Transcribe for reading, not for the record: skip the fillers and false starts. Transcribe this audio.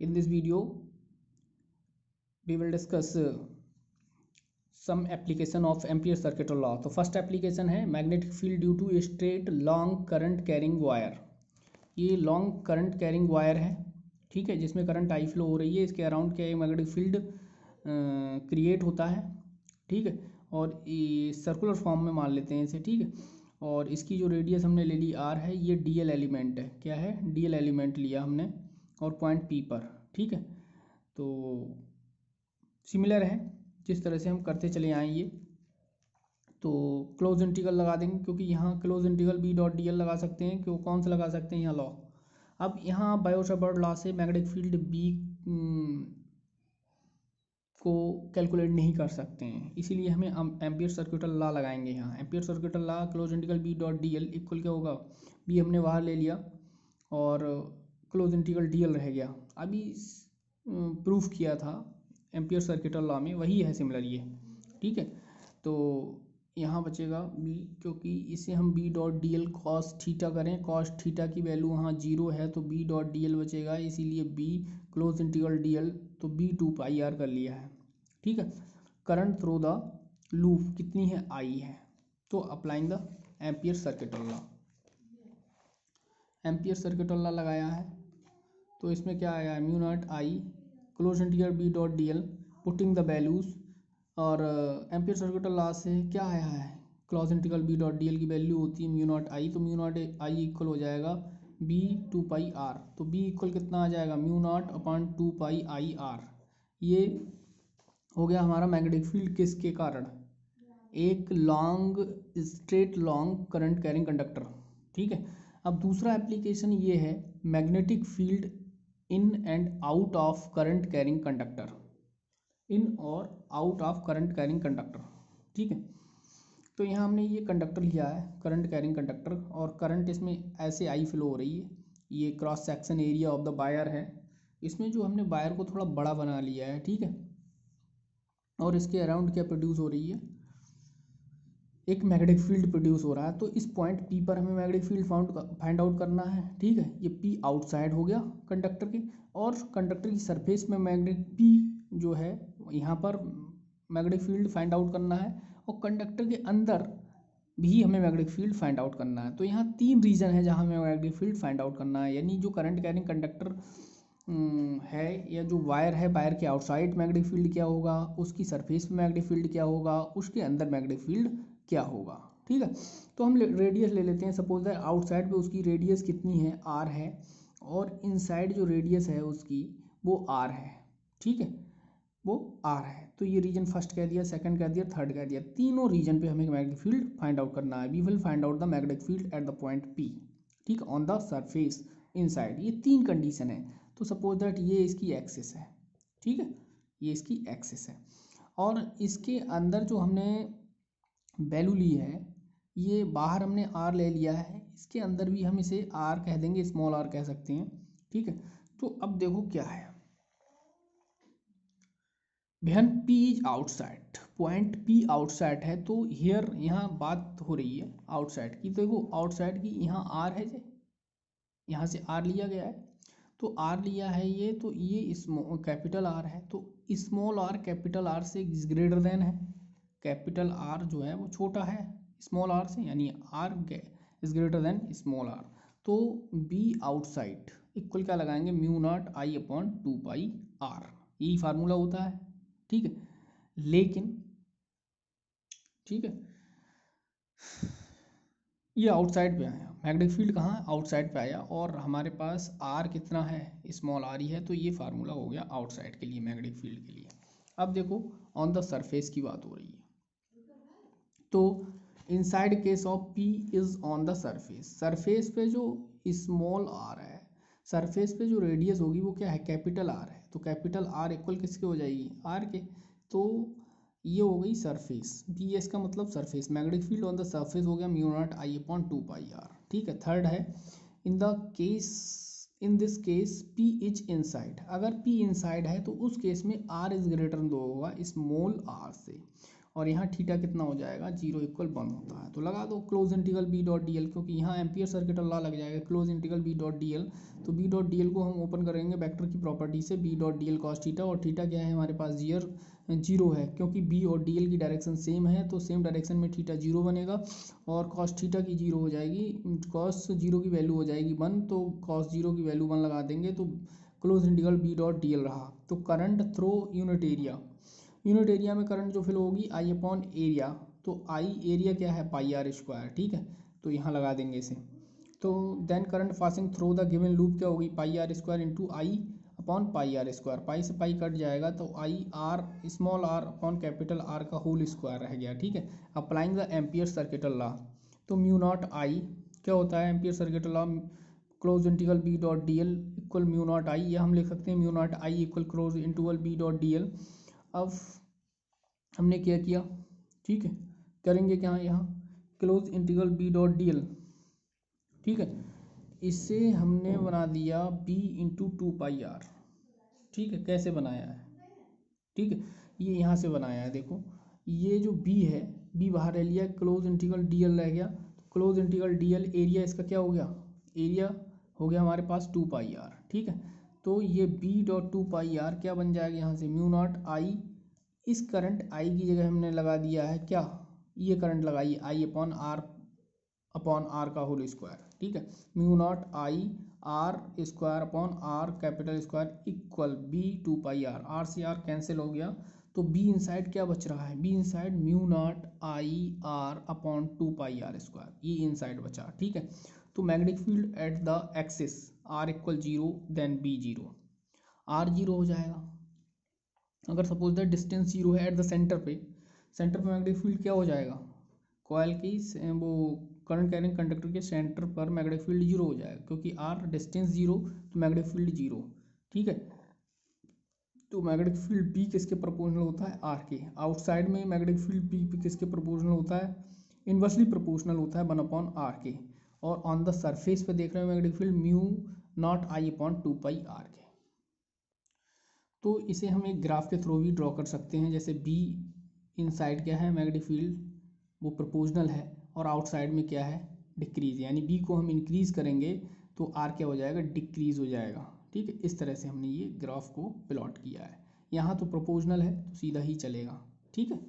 In this video, we will discuss some application of Ampere circuit law. तो first application है magnetic field due to straight long current carrying wire. ये long current carrying wire है, ठीक है, जिसमें current I flow हो रही है. इसके अराउंड क्या मैग्नेटिक फील्ड क्रिएट होता है, ठीक है, और ये सर्कुलर फॉर्म में मान लेते हैं इसे, ठीक है. और इसकी जो रेडियस हमने ले ली आर है, ये डीएल एलिमेंट है. क्या है? डीएल एलिमेंट लिया हमने और पॉइंट पी पर, ठीक है. तो सिमिलर है जिस तरह से हम करते चले आए ये. तो क्लोज इंटीग्रल लगा देंगे, क्योंकि यहाँ close integral B dot D L लगा सकते हैं. क्यों, कौन सा लगा सकते हैं यहाँ? लॉ. अब यहाँ बायो-सावर्ट लॉ से मैग्नेटिक फील्ड बी को कैलकुलेट नहीं कर सकते हैं, इसीलिए हमें एम्पियर सर्किट लॉ लगाएंगे यहाँ. Ampere circuit law close integral B dot D L equal क्या होगा? बी हमने बाहर ले लिया और क्लोज इंटीग्रल डी एल रह गया. अभी प्रूफ किया था एम्पियर सर्किट लॉ में, वही है सिमिलर ये, ठीक है. तो यहाँ बचेगा बी, क्योंकि इसे हम B dot D L cos theta करें, कॉस थीटा की वैल्यू वहाँ 0 है, तो बी डॉट डी एल बचेगा. इसीलिए be close integral D L, तो बी 2πr कर लिया है, ठीक है. करंट थ्रू द लूप कितनी है? आई है. तो applying the ampere circuit law. Ampere circuit law लगाया है, तो इसमें क्या आया है? Mu naught I close integral B dot D L putting the values. और एम्पियर सर्किट लॉ से क्या आया है? Close integral B dot D L की वैल्यू होती है म्यू नॉट आई, तो म्यू नॉट आई इक्वल हो जाएगा बी 2πr. तो बी इक्वल कितना आ जाएगा? Mu naught upon 2πIr. ये हो गया हमारा मैग्नेटिक फील्ड किसके कारण? एक long straight long current carrying conductor, ठीक है. अब दूसरा एप्लीकेशन ये है magnetic field in and out of current carrying conductor. In और out of current carrying conductor, ठीक है. तो यहाँ हमने ये कंडक्टर लिया है, करंट कैरिंग कंडक्टर, और करंट इसमें ऐसे आई फ्लो हो रही है. ये cross section area of the wire है. इसमें जो हमने वायर को थोड़ा बड़ा बना लिया है, ठीक है. और इसके अराउंड क्या प्रोड्यूस हो रही है? एक मैग्नेटिक फील्ड प्रोड्यूस हो रहा है. तो इस पॉइंट पी पर हमें मैग्नेटिक फील्ड फाइंड आउट करना है, ठीक है. ये पी आउटसाइड हो गया कंडक्टर के, और कंडक्टर की सरफेस में मैग्नेटिक पी जो है यहाँ पर मैग्नेटिक फील्ड फाइंड आउट करना है, और कंडक्टर के अंदर भी हमें मैग्नेटिक फील्ड फाइंड आउट करना है. तो यहाँ 3 रीजन है जहाँ हमें मैग्नेटिक फील्ड फाइंड आउट करना है. यानी जो करंट कैरिंग कंडक्टर है, या जो वायर है, वायर के आउटसाइड मैग्नेटिक फील्ड क्या होगा, उसकी सरफेस में मैग्नेटिक फील्ड क्या होगा, उसके अंदर मैग्नेटिक फील्ड क्या होगा, ठीक है. तो हम रेडियस ले लेते हैं. सपोज दैट आउटसाइड पे उसकी रेडियस कितनी है? आर है, और इनसाइड जो रेडियस है उसकी वो आर है, ठीक है, वो आर है. तो ये रीजन फर्स्ट कह दिया, सेकंड कह दिया, थर्ड कह दिया. तीनों रीजन पे हमें मैग्नेटिक फील्ड फाइंड आउट करना है. We will find out the magnetic field at the point P, ठीक, ऑन द सरफेस इनसाइड. ये 3 कंडीशन है. तो सपोज दैट ये इसकी एक्सिस है, ठीक है, ये इसकी एक्सिस है, और इसके अंदर जो हमने वैल्यू ली है, ये बाहर हमने आर ले लिया है, इसके अंदर भी हम इसे आर कह देंगे, स्मॉल आर कह सकते हैं, ठीक है. तो अब देखो क्या है, when P is outside, point P outside है, तो हियर यहाँ बात हो रही है आउटसाइड की. देखो आउटसाइड की यहाँ R है, यहाँ से R लिया गया है, तो R लिया है ये, तो ये कैपिटल R है, तो स्मॉल r कैपिटल R से ग्रेटर देन है. कैपिटल R जो है वो छोटा है स्मॉल r से, यानी R is greater than small r. तो B आउटसाइड इक्वल क्या लगाएंगे? Mu naught I upon 2πr. यही फार्मूला होता है, ठीक है. लेकिन ठीक है, ये आउटसाइड पे आया, मैग्नेटिक फील्ड कहाँ? आउटसाइड पे आया, और हमारे पास आर कितना है? स्मॉल आर ही है. तो ये फार्मूला हो गया आउटसाइड के लिए, मैग्नेटिक फील्ड के लिए. अब देखो ऑन द सरफेस की बात हो रही है, तो inside case of P is on the surface. Surface पे जो स्मॉल आर है, सरफेस पे जो रेडियस होगी वो क्या है? कैपिटल आर है. तो कैपिटल आर इक्वल किसके हो जाएगी? आर के. तो ये हो गई सरफेस, बी एस का मतलब surface. Magnetic field on the surface हो गया mu naught I upon 2πr, ठीक है. थर्ड है in this case P is inside. अगर P इनसाइड है तो उस केस में R इज ग्रेटर होगा स्मॉल r से, और यहाँ थीटा कितना हो जाएगा 0 इक्वल 1 होता है। तो लगा दो close integral B dot D L, क्योंकि यहाँ एम्पियर सर्किट लॉ लग जाएगा close integral B dot D L. तो बी डॉट डी एल को हम ओपन करेंगे वेक्टर की प्रॉपर्टी से, B dot D L cos theta, और थीटा क्या है हमारे पास 0 है, क्योंकि बी और डी एल की डायरेक्शन सेम है तो सेम डायरेक्शन में थीटा 0 बनेगा और कॉस थीटा की 0 हो जाएगी, कॉस 0 की वैल्यू हो जाएगी 1, तो कॉस 0 की वैल्यू 1 लगा देंगे तो close integral B dot D L रहा। तो current through unit area, unit area में करंट जो फ्लो होगी आई अपॉन एरिया, तो आई एरिया क्या है पाई आर स्क्वायर, ठीक है, तो यहाँ लगा देंगे इसे। तो then current passing through the given loop क्या होगी pi are square into I upon pi are square, pi से पाई कट जाएगा तो I r small r upon capital r का होल स्क्वायर रह गया, ठीक है। Applying the ampere circuital law, तो म्यू नॉट आई क्या होता है ampere circuital law, close integral B dot D L equal mu naught I, या हम लिख सकते हैं mu naught I equal close integral B dot D l. अब हमने क्या किया, ठीक है, करेंगे क्या यहाँ close integral B dot D l, ठीक है, इसे हमने बना दिया b इंटू 2 पाई आर, ठीक है। कैसे बनाया है, ठीक है, ये यहाँ से बनाया है, देखो ये जो b है b बाहर ले लिया, क्लोज इंटीग्रल डी एल रह गया, close integral D L area इसका क्या हो गया, एरिया हो गया हमारे पास 2 पाई आर, ठीक है। तो ये b डॉट 2 पाई आर क्या बन जाएगा यहाँ से म्यू नॉट आई, इस करंट आई की जगह हमने लगा दिया है क्या, ये करंट लगाइए आई अपॉन आर का होल स्क्वायर, ठीक है, mu naught I R square upon R capital square equal B 2 pi R से आर कैंसिल हो गया, तो बी इनसाइड क्या बच रहा है, B inside mu naught I R upon 2 pi are square, ये इनसाइड बचा, ठीक है। तो magnetic field at the axis R equal 0 then B 0, R 0 हो जाएगा। अगर सपोज दैट डिस्टेंस 0 है एट द सेंटर पे मैग्नेटिक फील्ड क्या हो जाएगा, कॉयल की वो करंट कैरिंग कंडक्टर के सेंटर पर मैग्नेटिक फील्ड 0 हो जाएगा, क्योंकि आर डिस्टेंस 0 तो मैग्नेटिक फील्ड 0, ठीक है। तो मैग्नेटिक फील्ड बी किसके प्रोपोर्शनल होता है, आर के। आउटसाइड में मैग्नेटिक फील्ड बी किसके प्रोपोर्शनल होता है, इनवर्सली प्रोपोर्शनल होता है 1 अपॉन आर के। और ऑन द सरफेस पे देख रहे हैं magnetic field mu naught I upon 2 pi R के। तो इसे हम एक ग्राफ के थ्रू भी ड्रॉ कर सकते हैं, जैसे बी इनसाइड क्या है मैग्नेटिक फील्ड वो प्रोपोर्शनल है और आउटसाइड में क्या है डिक्रीज, यानी बी को हम इंक्रीज करेंगे तो आर क्या हो जाएगा डिक्रीज हो जाएगा, ठीक है। इस तरह से हमने ये ग्राफ को प्लॉट किया है, यहाँ तो प्रोपोर्शनल है तो सीधा ही चलेगा, ठीक है।